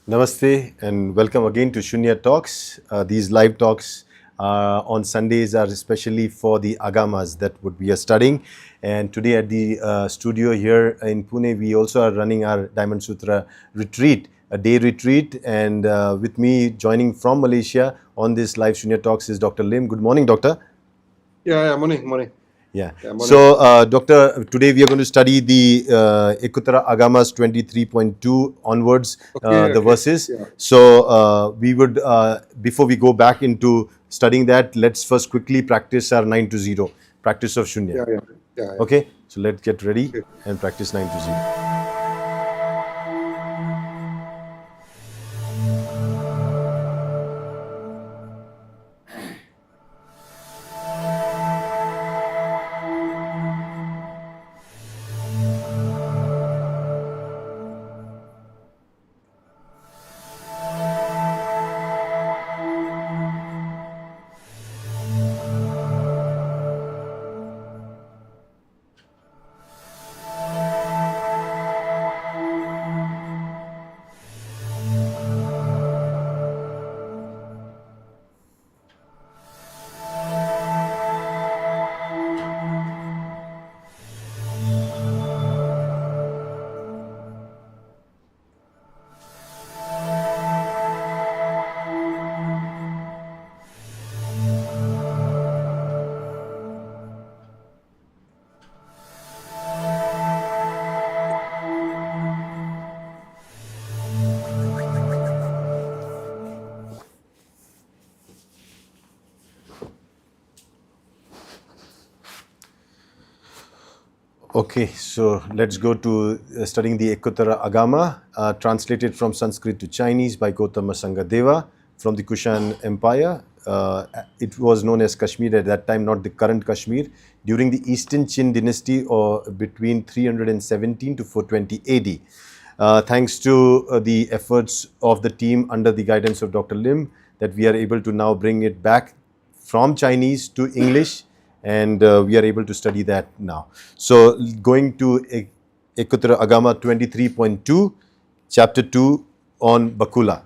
Namaste and welcome again to Shunya Talks. These live talks on Sundays are especially for the Agamas that we are studying. And today at the studio here in Pune, we also are running our Diamond Sutra retreat, a day retreat. And with me joining from Malaysia on this live Shunya Talks is Dr. Lim. Good morning, Doctor. Morning. Yeah. Morning. So, Doctor, today we are going to study the Ekotara Agamas 23.2 onwards, the verses. Yeah. So, we would, before we go back into studying that, let's first quickly practice our 9 to 0, practice of Shunya. Yeah. Okay, so let's get ready Okay. and practice 9 to 0. Okay, so let's go to studying the Ekotara Agama, translated from Sanskrit to Chinese by Gautama Sangadeva from the Kushan Empire. It was known as Kashmir at that time, not the current Kashmir. During the Eastern Qin dynasty or between 317 to 420 AD. Thanks to the efforts of the team under the guidance of Dr. Lim, that we are able to now bring it back from Chinese to English, and we are able to study that now. So going to Ekotara Agama 23.2, chapter 2 on Bakula.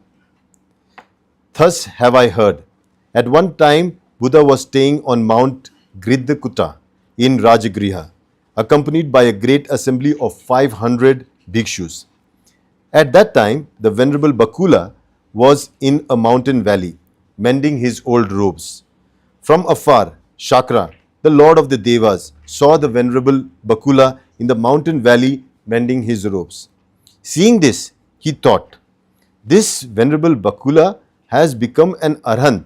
Thus have I heard. At one time, Buddha was staying on Mount Gridhakuta in Rajagriha, accompanied by a great assembly of 500 bhikshus. At that time, the Venerable Bakula was in a mountain valley, mending his old robes. From afar, Shakra, the Lord of the Devas, saw the Venerable Bakula in the mountain valley mending his robes. Seeing this, he thought, this Venerable Bakula has become an Arhant,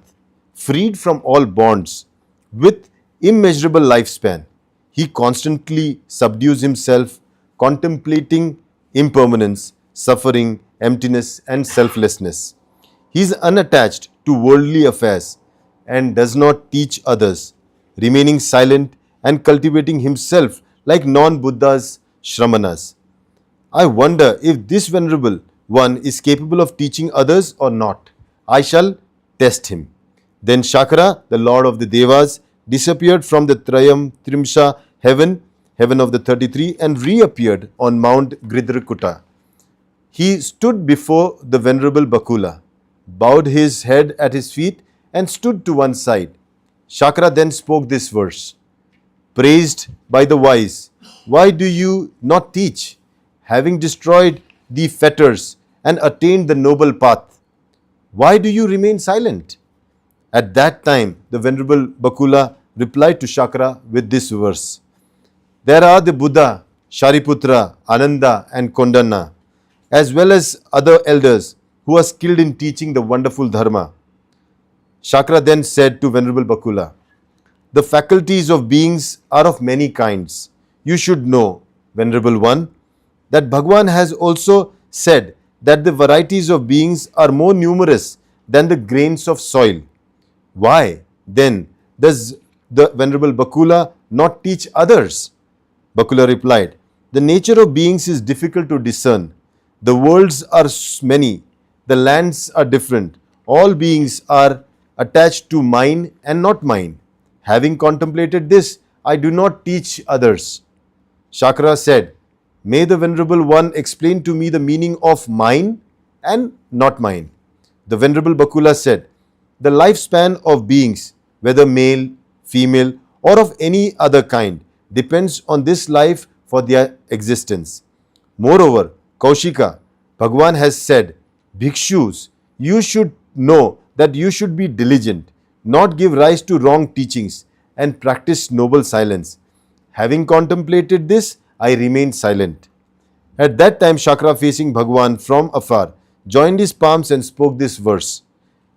freed from all bonds, with immeasurable lifespan. He constantly subdues himself, contemplating impermanence, suffering, emptiness, and selflessness. He is unattached to worldly affairs and does not teach others, remaining silent and cultivating himself like non-Buddhas, Shramanas. I wonder if this Venerable One is capable of teaching others or not. I shall test him. Then Shakra, the Lord of the Devas, disappeared from the Trimsha heaven of the 33, and reappeared on Mount Gridhakuta. He stood before the Venerable Bakula, bowed his head at his feet, and stood to one side. Shakra then spoke this verse: praised by the wise, why do you not teach? Having destroyed the fetters and attained the noble path, why do you remain silent? At that time, the Venerable Bakula replied to Shakra with this verse: there are the Buddha, Shariputra, Ananda, and Kondana, as well as other elders who are skilled in teaching the wonderful Dharma. Shakra then said to Venerable Bakula, the faculties of beings are of many kinds. You should know, Venerable One, that Bhagwan has also said that the varieties of beings are more numerous than the grains of soil. Why, then, does the Venerable Bakula not teach others? Bakula replied, the nature of beings is difficult to discern. The worlds are many, the lands are different. All beings are attached to mine and not mine. Having contemplated this, I do not teach others. Shakra said, may the Venerable One explain to me the meaning of mine and not mine. The Venerable Bakula said, the lifespan of beings, whether male, female, or of any other kind, depends on this life for their existence. Moreover, Kaushika, Bhagwan has said, Bhikshus, you should know that you should be diligent, not give rise to wrong teachings, and practice noble silence. Having contemplated this, I remained silent. At that time, Shakra, facing Bhagwan from afar, joined his palms and spoke this verse.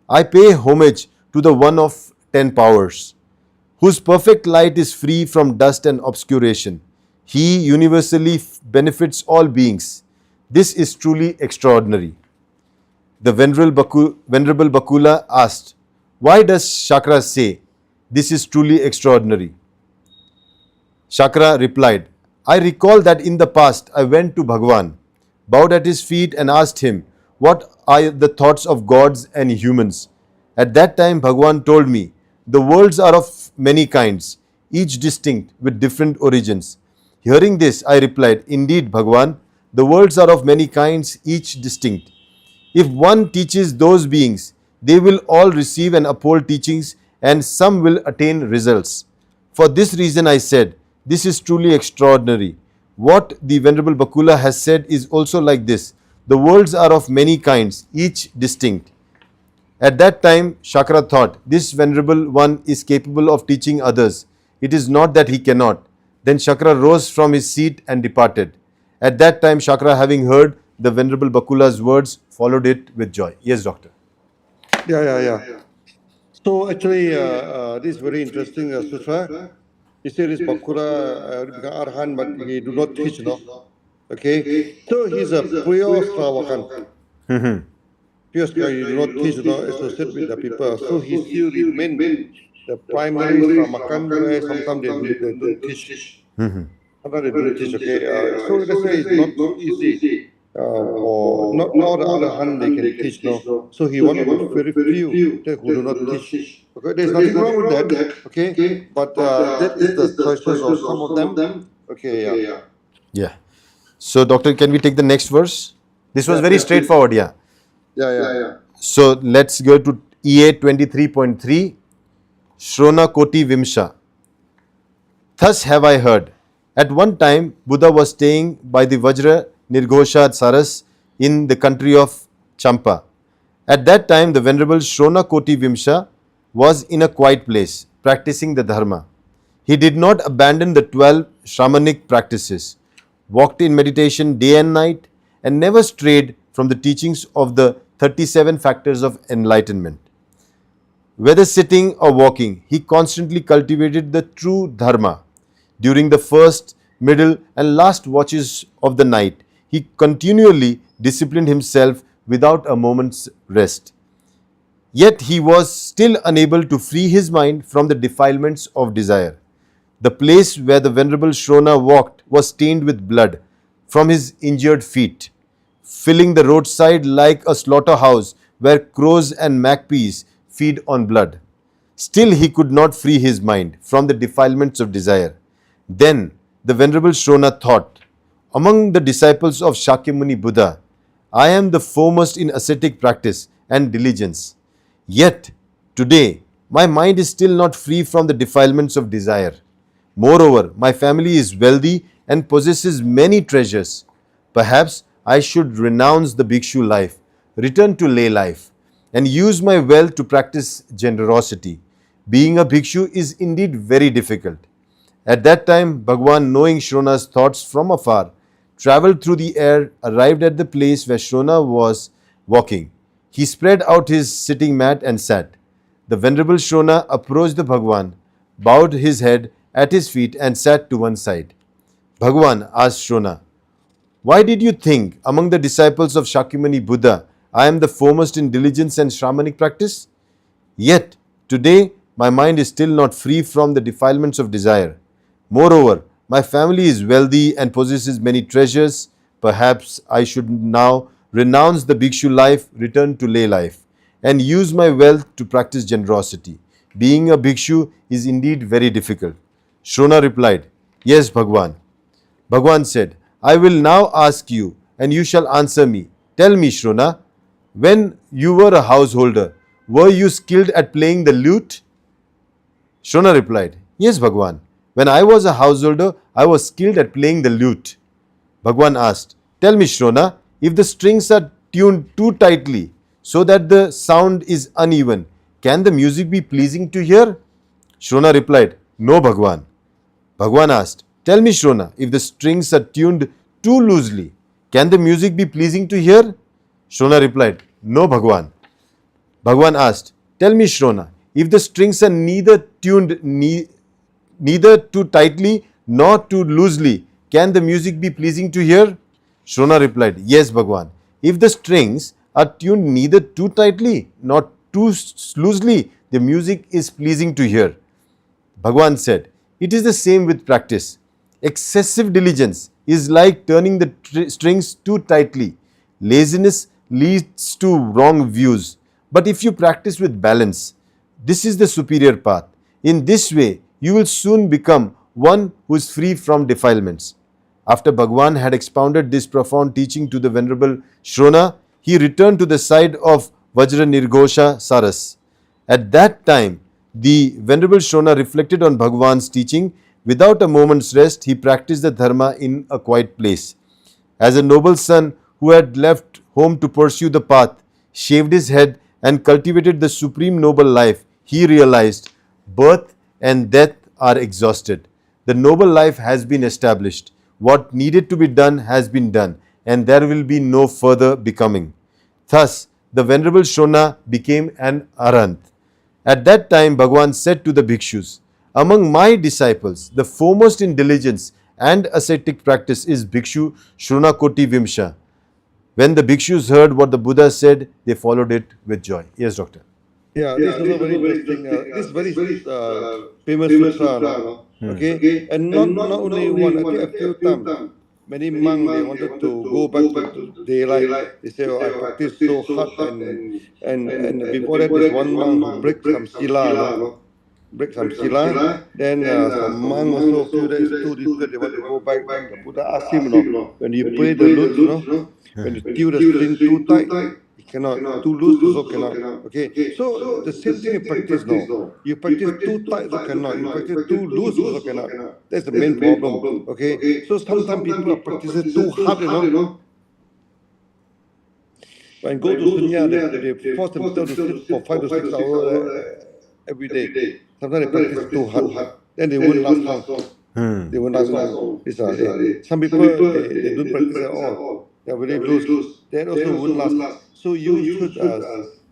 I pay homage to the one of 10 powers, whose perfect light is free from dust and obscuration. He universally benefits all beings. This is truly extraordinary. The Venerable Bakula asked, why does Shakra say, this is truly extraordinary? Shakra replied, I recall that in the past I went to Bhagwan, bowed at his feet and asked him, what are the thoughts of gods and humans? At that time Bhagwan told me, the worlds are of many kinds, each distinct with different origins. Hearing this, I replied, indeed Bhagwan, the worlds are of many kinds, each distinct. If one teaches those beings, they will all receive and uphold teachings and some will attain results. For this reason I said, this is truly extraordinary. What the Venerable Bakula has said is also like this. The worlds are of many kinds, each distinct. At that time, Shakra thought, this Venerable One is capable of teaching others. It is not that he cannot. Then Shakra rose from his seat and departed. At that time, Shakra, having heard the Venerable Bakula's words, followed it with joy. Yes, Doctor. Yeah. So actually, this is very interesting, Sutra. He said this Bakura become Arhan, but he do not teach, no? Okay. So he's a pure Sravakan. Pure Sravakan, he do not teach, no, associate with the people. So he still remain the primary Sravakan, where sometimes they don't teach. Sometimes they don't teach, okay. So let's say it's not so easy. Or not all the other hand they can teach, no. So he one of the very few that who do not teach. Okay, there's nothing wrong with that. Okay, but that is the choices of some of them. Okay, yeah. Yeah. So, Doctor, can we take the next verse? This was very straightforward, yeah. Yeah. So, let's go to EA 23.3. Shrona Koti Vimsha. Thus have I heard. At one time, Buddha was staying by the Vajra Nirghosha Saras in the country of Champa. At that time, the Venerable Shrona Koti Vimsha was in a quiet place, practicing the Dharma. He did not abandon the 12 Shramanic practices, walked in meditation day and night, and never strayed from the teachings of the 37 factors of enlightenment. Whether sitting or walking, he constantly cultivated the true Dharma. During the first, middle, and last watches of the night, he continually disciplined himself without a moment's rest. Yet he was still unable to free his mind from the defilements of desire. The place where the Venerable Shrona walked was stained with blood from his injured feet, filling the roadside like a slaughterhouse where crows and magpies feed on blood. Still he could not free his mind from the defilements of desire. Then the Venerable Shrona thought, among the disciples of Shakyamuni Buddha, I am the foremost in ascetic practice and diligence. Yet today my mind is still not free from the defilements of desire. Moreover, my family is wealthy and possesses many treasures. Perhaps I should renounce the bhikshu life, return to lay life, and use my wealth to practice generosity. Being a bhikshu is indeed very difficult. At that time, Bhagwan, knowing Shrona's thoughts from afar, travelled through the air, arrived at the place where Shrona was walking. He spread out his sitting mat and sat. The Venerable Shrona approached the Bhagwan, bowed his head at his feet and sat to one side. Bhagwan asked Shrona, why did you think among the disciples of Shakyamuni Buddha I am the foremost in diligence and Shramanic practice? Yet today my mind is still not free from the defilements of desire. Moreover, my family is wealthy and possesses many treasures. Perhaps I should now renounce the bhikshu life, return to lay life, and use my wealth to practice generosity. Being a bhikshu is indeed very difficult. Shrona replied, yes, Bhagwan. Bhagwan said, I will now ask you, and you shall answer me. Tell me, Shrona, When you were a householder, were you skilled at playing the lute? Shrona replied, Yes, Bhagwan. When I was a householder, I was skilled at playing the lute. Bhagwan asked, Tell me, Shrona, if the strings are tuned too tightly so that the sound is uneven, can the music be pleasing to hear? Shrona replied, No, Bhagwan. Bhagwan asked, Tell me, Shrona, if the strings are tuned too loosely, can the music be pleasing to hear? Shrona replied, No, Bhagwan. Bhagwan asked, Tell me, Shrona, if the strings are neither tuned neither too tightly nor too loosely, can the music be pleasing to hear? Shrona replied, Yes, Bhagwan. If the strings are tuned neither too tightly nor too loosely, the music is pleasing to hear. Bhagwan said, It is the same with practice. Excessive diligence is like turning the strings too tightly. Laziness leads to wrong views. But if you practice with balance, this is the superior path. In this way, you will soon become one who is free from defilements. After Bhagwan had expounded this profound teaching to the Venerable Shrona, he returned to the side of Vajra Nirghosha Saras. At that time, the Venerable Shrona reflected on Bhagwan's teaching. Without a moment's rest, he practiced the dharma in a quiet place. As a noble son who had left home to pursue the path, shaved his head, and cultivated the supreme noble life, he realized birth and death are exhausted. The noble life has been established. What needed to be done has been done, and there will be no further becoming. Thus, the Venerable Shrona became an Arahant. At that time, Bhagwan said to the bhikshus, Among my disciples, the foremost in diligence and ascetic practice is Bhikshu Shrunakoti Vimsha. When the bhikshus heard what the Buddha said, they followed it with joy. Yes, doctor. Yeah, this is also very interesting. This is very famous sutra, no? Okay, and not only one. I think a few times, many monks they wanted to go back to daylight. They say, "Oh, I practiced so hard," and before that, there's one monk who break some sila, no? Break some sila. Then some monk also feel that it's too difficult. They want to go back. Then the Buddha asked him, when you play the lute, when you tune the string too tight, you cannot. Too loose also cannot. Okay. So the same thing you practice now. You practice too tight also cannot. You practice too loose also cannot. That's the main problem. Okay. So sometimes people are practicing too hard. When go to Sunya, they force themselves to sit for 5 to 6 hours every day. Sometimes they practice too hard. Then they won't last long. They won't last long. Some people, they don't practice at all. They're very loose. That also won't last. So you should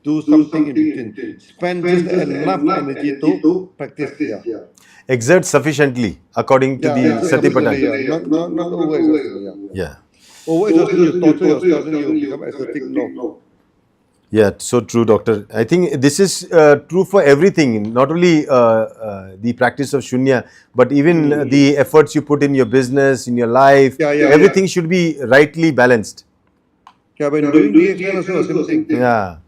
do something in between. Spend just enough energy to practice. Yeah. Exert sufficiently according to the Satipatthana. Yeah. Not over exhausting. Yeah. Yeah. Over exhausting, you torture yourself, then you become ascetic. No. Yeah, so true, doctor. I think this is true for everything, not only the practice of shunya, but even the efforts you put in your business, in your life. Everything should be rightly balanced. Yeah, when doing DXN also the same thing. Yeah.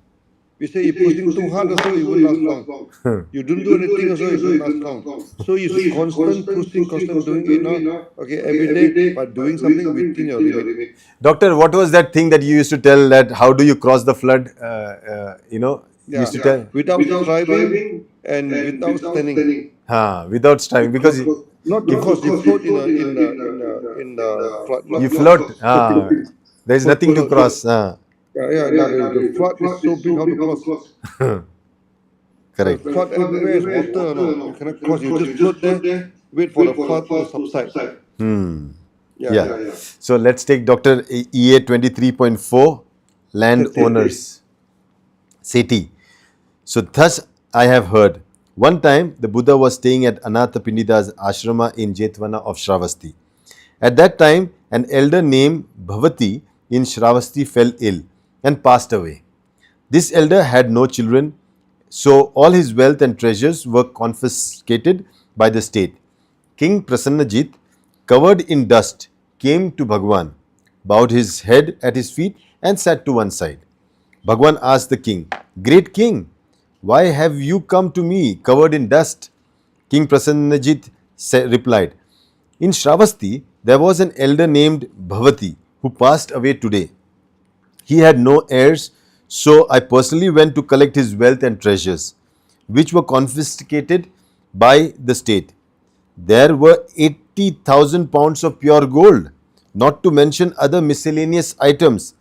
We say you're pushing too hard also, you won't last long. You don't do anything also, you don't last long. So you should constant pushing, constant doing it, okay, every day, but doing something within your limit. Doctor, what was that thing that you used to tell, that how do you cross the flood? You used to tell. Without striving and without standing. Without striving, because Not because you float in the flood. you float. There is nothing to cross. The flood is so big, how to cross? Correct. The flood everywhere is water, you cannot cross. You just float there, wait for the flood to subside. Yeah. So let's take Dr. EA 23.4, landowners. Seti. So thus I have heard. One time the Buddha was staying at Anathapindida's ashrama in Jetwana of Shravasti. At that time, an elder named Bhavati in Shravasti fell ill and passed away. This elder had no children, so all his wealth and treasures were confiscated by the state. King Prasannajit, covered in dust, came to Bhagwan, bowed his head at his feet and sat to one side. Bhagwan asked the king, Great king, why have you come to me covered in dust? King Prasannajit replied, In Shravasti, there was an elder named Bhavati who passed away today. He had no heirs, So I personally went to collect his wealth and treasures, which were confiscated by the state. There were 80,000 pounds of pure gold, not to mention other miscellaneous items.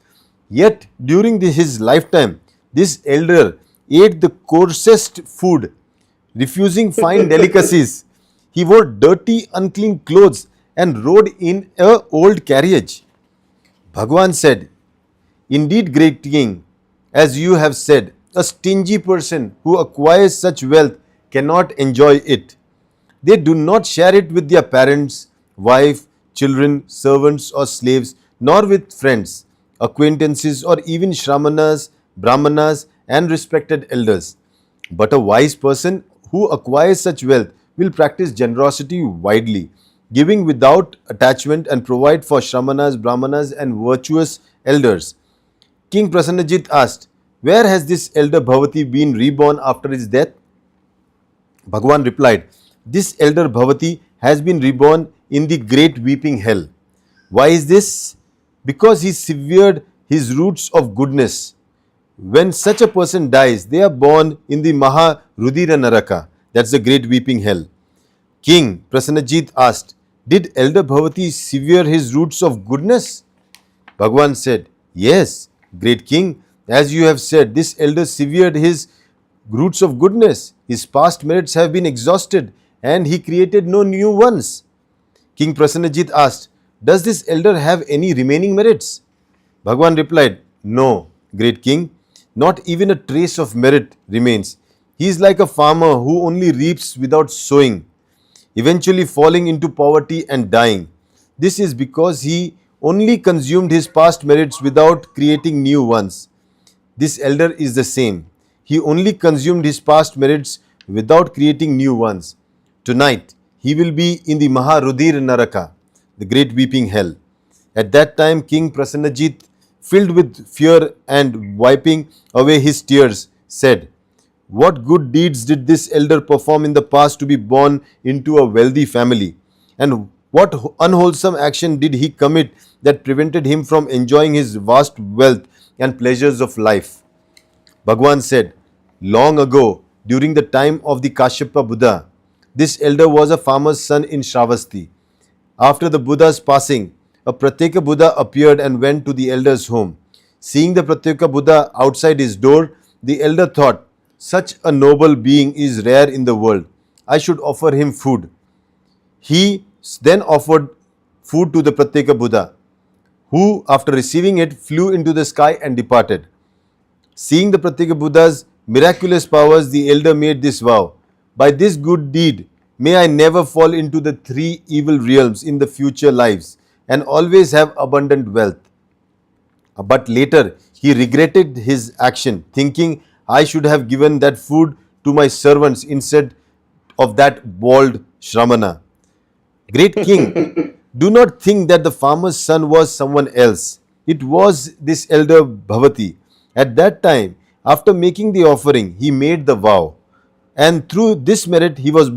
Yet during his lifetime, this elder ate the coarsest food, refusing fine delicacies. He wore dirty, unclean clothes and rode in a old carriage. Bhagwan said, "Indeed, great king, as you have said, a stingy person who acquires such wealth cannot enjoy it. They do not share it with their parents, wife, children, servants, or slaves, nor with friends, acquaintances, or even Shramanas, Brahmanas, and respected elders. But a wise person who acquires such wealth will practice generosity widely, giving without attachment and provide for Shramanas, Brahmanas, and virtuous elders." King Prasanajit asked, "Where has this elder Bhavati been reborn after his death?" Bhagwan replied, "This elder Bhavati has been reborn in the great weeping hell." Why is this? Because he severed his roots of goodness. When such a person dies, they are born in the Maha Rudira Naraka, that's the great weeping hell. King Prasanajit asked, "Did elder Bhavati sever his roots of goodness?" Bhagwan said, "Yes, great king, as you have said, this elder severed his roots of goodness. His past merits have been exhausted and he created no new ones." King Prasanajit asked, "Does this elder have any remaining merits?" Bhagwan replied, "No, great king, not even a trace of merit remains. He is like a farmer who only reaps without sowing, eventually falling into poverty and dying. This is because he only consumed his past merits without creating new ones. This elder is the same. He only consumed his past merits without creating new ones. Tonight, he will be in the Maharudir Naraka, the great weeping hell. At that time, King Prasanajit, filled with fear and wiping away his tears, said, "What good deeds did this elder perform in the past to be born into a wealthy family? And what unwholesome action did he commit that prevented him from enjoying his vast wealth and pleasures of life?" Bhagwan said, "Long ago, during the time of the Kashyapa Buddha, this elder was a farmer's son in Shravasti. After the Buddha's passing, a Pratyeka Buddha appeared and went to the elder's home. Seeing the Pratyeka Buddha outside his door, the elder thought, 'Such a noble being is rare in the world. I should offer him food.' He then offered food to the Pratyeka Buddha, who, after receiving it, flew into the sky and departed. Seeing the Pratyeka Buddha's miraculous powers, the elder made this vow, 'By this good deed, may I never fall into the three evil realms in the future lives and always have abundant wealth.' But later, he regretted his action, thinking, 'I should have given that food to my servants instead of that bald Shramana.' Great king, do not think that the farmer's son was someone else. It was this elder Bhavati. At that time, after making the offering, he made the vow. And through this merit, he was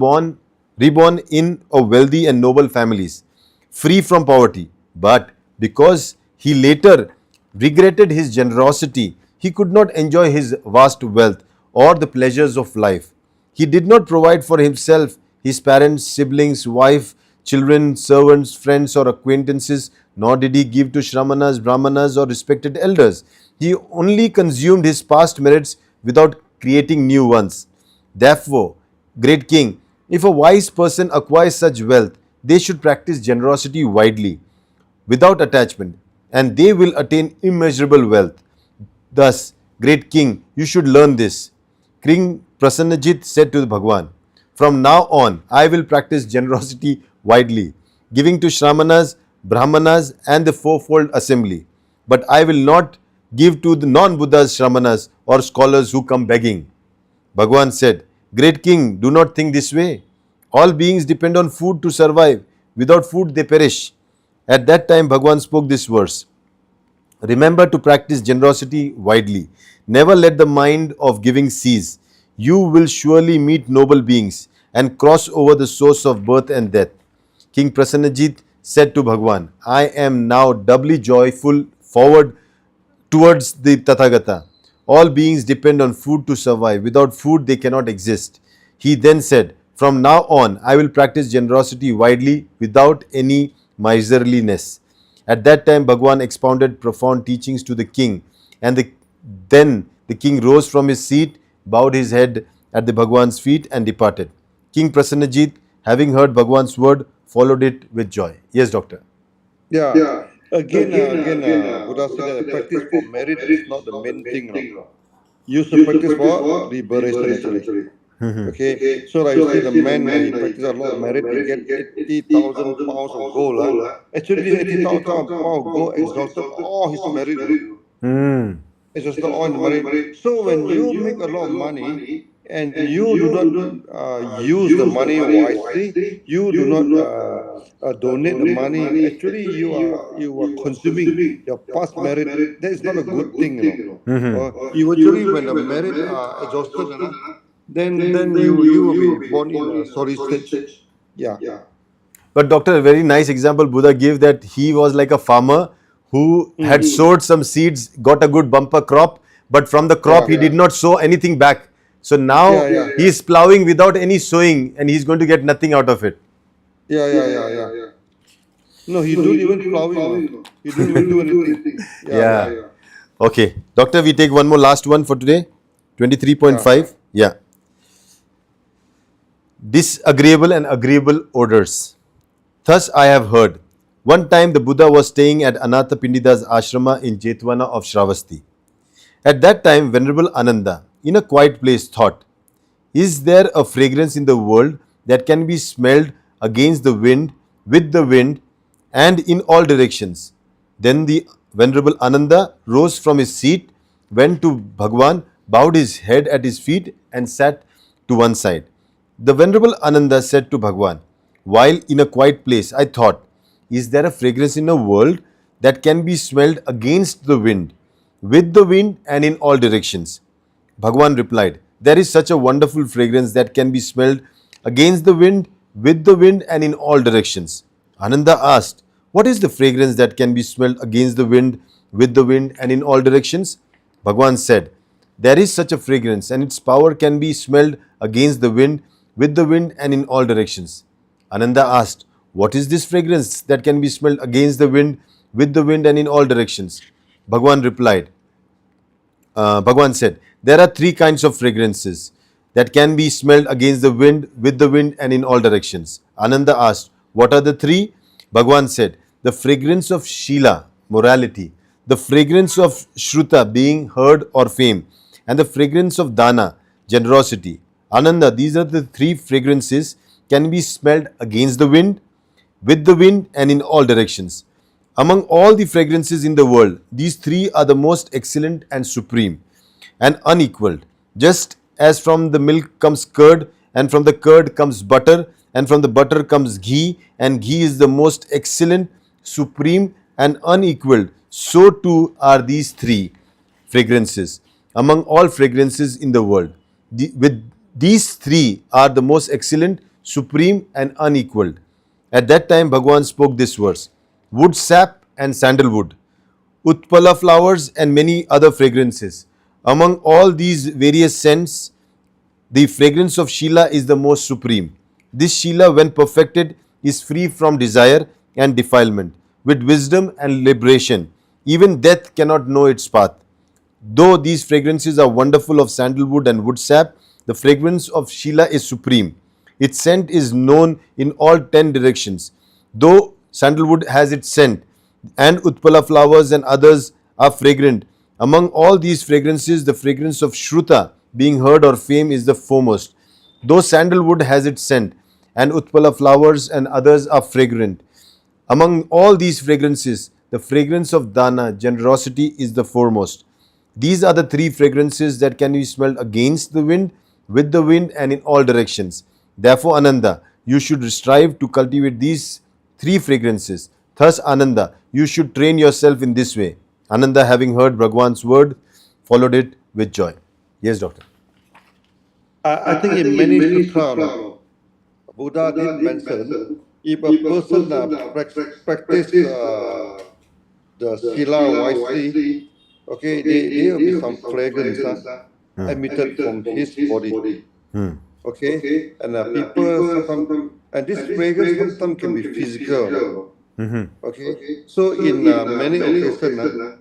reborn in a wealthy and noble families, free from poverty. But because he later regretted his generosity, he could not enjoy his vast wealth or the pleasures of life. He did not provide for himself, his parents, siblings, wife, children, servants, friends, or acquaintances, nor did he give to Shramanas, Brahmanas, or respected elders. He only consumed his past merits without creating new ones. Therefore, great king, if a wise person acquires such wealth, they should practice generosity widely, without attachment, and they will attain immeasurable wealth. Thus, great king, you should learn this." King Prasanajit said to Bhagwan, "From now on, I will practice generosity widely, giving to Shramanas, Brahmanas, and the fourfold assembly. But I will not give to the non-Buddhas, Shramanas, or scholars who come begging." Bhagwan said, "Great king, do not think this way. All beings depend on food to survive. Without food, they perish." At that time, Bhagwan spoke this verse, "Remember to practice generosity widely. Never let the mind of giving cease. You will surely meet noble beings and cross over the source of birth and death." King Prasanajit said to Bhagwan, "I am now doubly joyful forward towards the Tathagata. All beings depend on food to survive. Without food, they cannot exist. He then said, "From now on, I will practice generosity widely without any miserliness." At that time, Bhagwan expounded profound teachings to the king, and then the king rose from his seat, bowed his head at the Bhagwan's feet, and departed. King Prasanajit, having heard Bhagwan's word, followed it with joy. Yes, doctor. Yeah. Again, Buddha said that the practice for merit is not the main thing, you know. Use the practice for liberation, actually. Okay. So, like you see, the man, he practices a lot of merit, he get 80,000 pounds of gold. Actually, this 80,000 pounds of gold exhausted all his merit, you know. Exhausted all in the merit. So, when you make a lot of money and you do not use the money wisely, you do not donate the money. Actually, you are consuming your past merit. That is not a good thing, you know. Eventually, when the merit are exhausted, then you will be born in a sorry stage. Yeah. But doctor, a very nice example Buddha gave, that he was like a farmer who had sowed some seeds, got a good bumper crop, but from the crop he did not sow anything back. So now he is plowing without any sowing, and he's going to get nothing out of it. Yeah. No, he don't even plowing, no. He don't even do anything. Yeah. Okay, doctor, we take one more last one for today. 23.5. Yeah. Disagreeable and agreeable odors. Thus I have heard. One time the Buddha was staying at Anathapindida's ashrama in Jetwana of Shravasti. At that time, Venerable Ananda, in a quiet place, thought, "Is there a fragrance in the world that can be smelled against the wind, with the wind, and in all directions?" Then the Venerable Ananda rose from his seat, went to Bhagwan, bowed his head at his feet, and sat to one side. The Venerable Ananda said to Bhagwan, "While in a quiet place, I thought, is there a fragrance in the world that can be smelled against the wind, with the wind, and in all directions?" Bhagwan replied, "There is such a wonderful fragrance that can be smelled against the wind, with the wind, and in all directions." Ananda asked, "What is the fragrance that can be smelled against the wind, with the wind, and in all directions?" Bhagwan said, "There is such a fragrance, and its power can be smelled against the wind, with the wind, and in all directions." Ananda asked, "What is this fragrance that can be smelled against the wind, with the wind, and in all directions?" Bhagwan replied, Bhagwan said, "There are three kinds of fragrances that can be smelled against the wind, with the wind, and in all directions." Ananda asked, "What are the three?" Bhagwan said, "The fragrance of Shila, morality, the fragrance of Shruta, being heard or fame, and the fragrance of Dana, generosity." Ananda, these are the three fragrances can be smelled against the wind, with the wind, and in all directions. Among all the fragrances in the world, these three are the most excellent and supreme and unequaled. Just as from the milk comes curd, and from the curd comes butter, and from the butter comes ghee, and ghee is the most excellent, supreme, and unequaled, so too are these three fragrances among all fragrances in the world. With these three are the most excellent, supreme, and unequaled. At that time, Bhagwan spoke this verse: "Wood sap and sandalwood, utpala flowers, and many other fragrances. Among all these various scents, the fragrance of Shila is the most supreme. This Shila, when perfected, is free from desire and defilement, with wisdom and liberation. Even death cannot know its path. Though these fragrances are wonderful of sandalwood and wood sap, the fragrance of Shila is supreme. Its scent is known in all 10 directions. Though sandalwood has its scent, and Utpala flowers and others are fragrant, among all these fragrances, the fragrance of Shruta, being heard or fame, is the foremost. Though sandalwood has its scent, and Utpala flowers and others are fragrant, among all these fragrances, the fragrance of Dana, generosity, is the foremost. These are the three fragrances that can be smelled against the wind, with the wind, and in all directions. Therefore, Ananda, you should strive to cultivate these three fragrances. Thus, Ananda, you should train yourself in this way." Ananda, having heard Bhagwan's word, followed it with joy. Yes, doctor. I think in many sutra, no, Buddha did mention if a person practice the sila wisely, okay, there will be some fragrance emitted from his body. Okay, and people sometimes, and this fragrance sometimes can be physical. Okay, so in many occasions,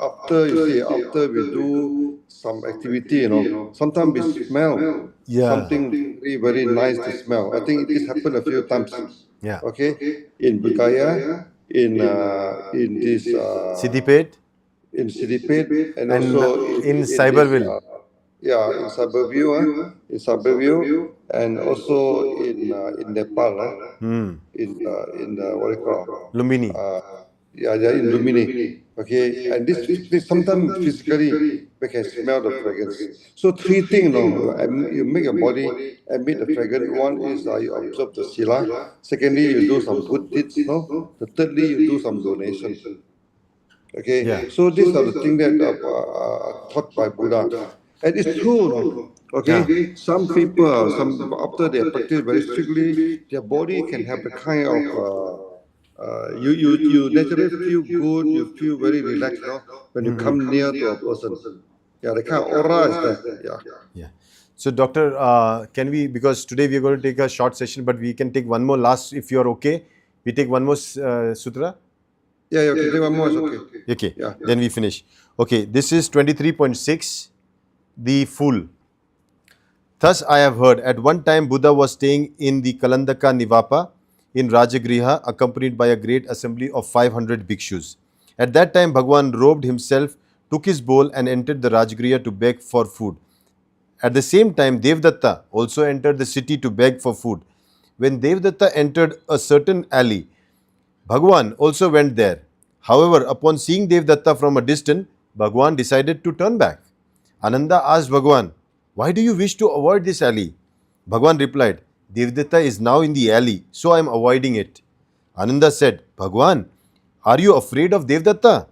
after you see after we do some activity, sometimes we smell Yeah. something very very nice to smell. I think this happened a few times. Yeah. Okay, in Bukaya, in this Siddipet in Siddipet, and and also in in this Cyberville. yeah, in Suburview, and also in Nepal, in what do you call, Lumbini. uh, yeah, in Lumini. Okay, and this sometimes physically we can smell the fragrance. So three things, you make your body emit the fragrance. One is you observe the sila. Secondly, you do some good deeds. No, the thirdly you do some donation. Okay, Yeah. so these are the things that taught by Buddha, and it's true, no? Yeah. Okay, some people, some after they practice very strictly, their body can have a kind of you naturally feel good, you feel very relaxed, when you come near to a person. Yeah, the kind of aura is there. Yeah. Yeah. So, Doctor, can we, because today we are going to take a short session, but we can take one more last if you are okay. We take one more sutra. Yeah, okay, take one more, it's okay. Okay. Yeah. Then we finish. Okay. This is 23.6. The Fool. Thus I have heard, at one time Buddha was staying in the Kalandaka Nivapa in Rajagriha, accompanied by a great assembly of 500 bhikshus. At that time Bhagwan robed himself, took his bowl and entered the Rajagriha to beg for food. At the same time Devdatta also entered the city to beg for food. When Devdatta entered a certain alley, Bhagwan also went there. However, upon seeing Devdatta from a distance, Bhagwan decided to turn back. Ananda asked Bhagwan, "Why do you wish to avoid this alley?" Bhagwan replied, "Devdatta is now in the alley, so I am avoiding it." Ananda said, "Bhagwan, are you afraid of Devdatta?"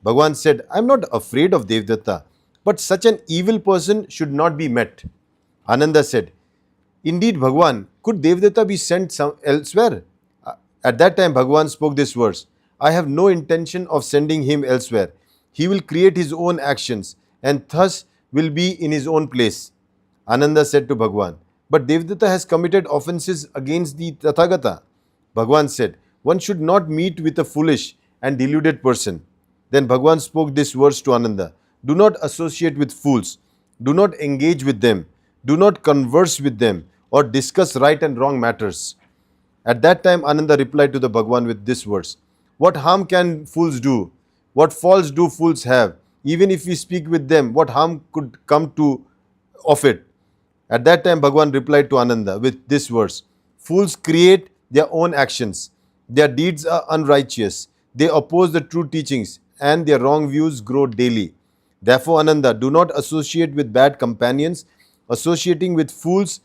Bhagwan said, "I am not afraid of Devdatta, but such an evil person should not be met." Ananda said, "Indeed, Bhagwan, could Devdatta be sent elsewhere?" At that time, Bhagwan spoke this verse, "I have no intention of sending him elsewhere. He will create his own actions and thus will be in his own place." Ananda said to Bhagwan, "But Devdatta has committed offences against the Tathagata." Bhagwan said, "One should not meet with a foolish and deluded person." Then Bhagwan spoke this verse to Ananda, "Do not associate with fools. Do not engage with them. Do not converse with them or discuss right and wrong matters." At that time, Ananda replied to the Bhagwan with this verse, "What harm can fools do? What faults do fools have? Even if we speak with them, what harm could come to of it?" At that time, Bhagwan replied to Ananda with this verse, "Fools create their own actions. Their deeds are unrighteous. They oppose the true teachings and their wrong views grow daily. Therefore, Ananda, do not associate with bad companions. Associating with fools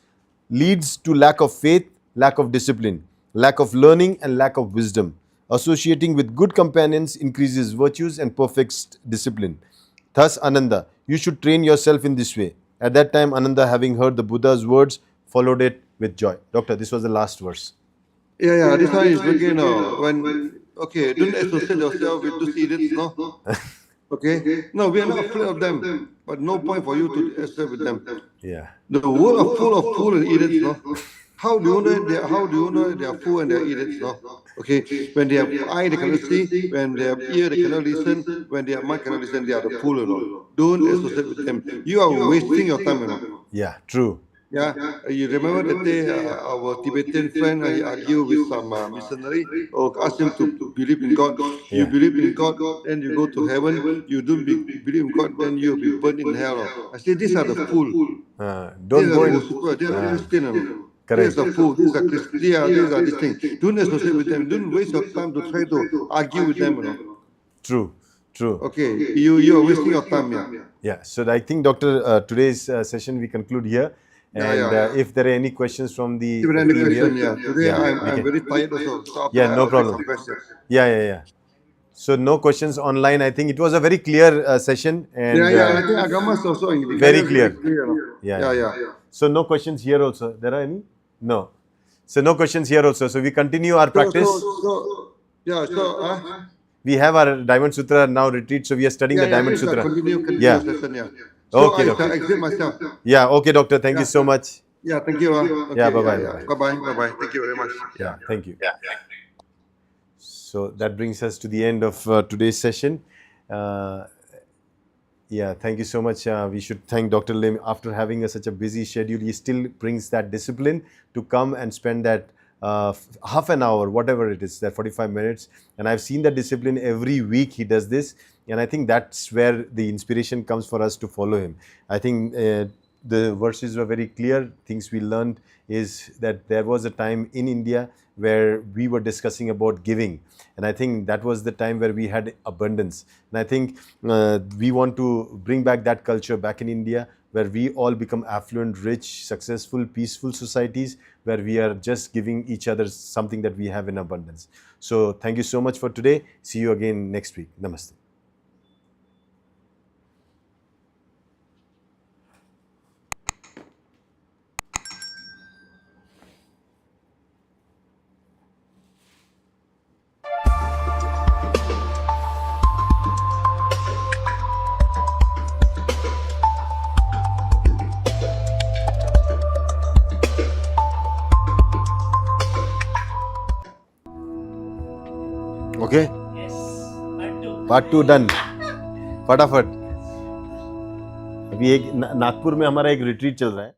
leads to lack of faith, lack of discipline, lack of learning, and lack of wisdom. Associating with good companions increases virtues and perfects discipline. Thus, Ananda, you should train yourself in this way." At that time, Ananda, having heard the Buddha's words, followed it with joy. Doctor, this was the last verse. Yeah, this one is again, okay, don't associate yourself with those idiots, no? Okay? No, we are not afraid of them, but no point for you to associate with them. Yeah. The world are full of fool and idiots, no? How do you know they are fool and they are idiots, no? Okay, when they have eye they cannot see, when they have ear they cannot listen, when they have mind cannot listen, they are the fool, Don't associate with them. You are wasting your time, Yeah, true. Yeah, you remember that day our Tibetan friend he argued with some missionary or asked him to believe in God. You Yeah. believe in God, then you go to heaven. You don't believe in God, then you'll be burned in hell. I say these are the fool. These Don't are go the in. worshipper. They are Christian. These Correct. are fool. These are Christian. These are this thing. Don't associate with them. Don't waste your time to try to argue with them. True. True. Okay, you are wasting your time. Yeah. Yeah. So I think, Doctor, today's session we conclude here. And if there are any questions from the If you have any team here, question, yeah. Today I'm very tired also. So after yeah, that, no I'll take problem. some questions. Yeah. So no questions online. I think it was a very clear session and I think Agamas also in the very guidance is clear. clear. Yeah. So no questions here also. There are any? No. So no questions here also. So we continue our practice. Yeah, so, we have our Diamond Sutra now retreat, so we are studying the Diamond Sutra. Continue Yeah. session, yeah. So Okay, I doctor. shall exit myself. Yeah, okay, doctor. Thank you Yeah. so much. Yeah, thank you. Okay, Yeah, bye-bye, yeah. bye-bye. Bye-bye. Thank you very much. Yeah, thank you. So that brings us to the end of today's session. Yeah, thank you so much. We should thank Dr. Lim. After having such a busy schedule, he still brings that discipline to come and spend that half an hour, whatever it is, that 45 minutes. And I've seen that discipline every week he does this. And I think that's where the inspiration comes for us to follow him. I think the verses were very clear. Things we learned is that there was a time in India where we were discussing about giving. And I think that was the time where we had abundance. And I think we want to bring back that culture back in India, where we all become affluent, rich, successful, peaceful societies, where we are just giving each other something that we have in abundance. So thank you so much for today. See you again next week. Namaste. Okay? Yes. Part 2 done. फटाफट. अभी एक नागपुर में हमारा एक retreat चल रहा है.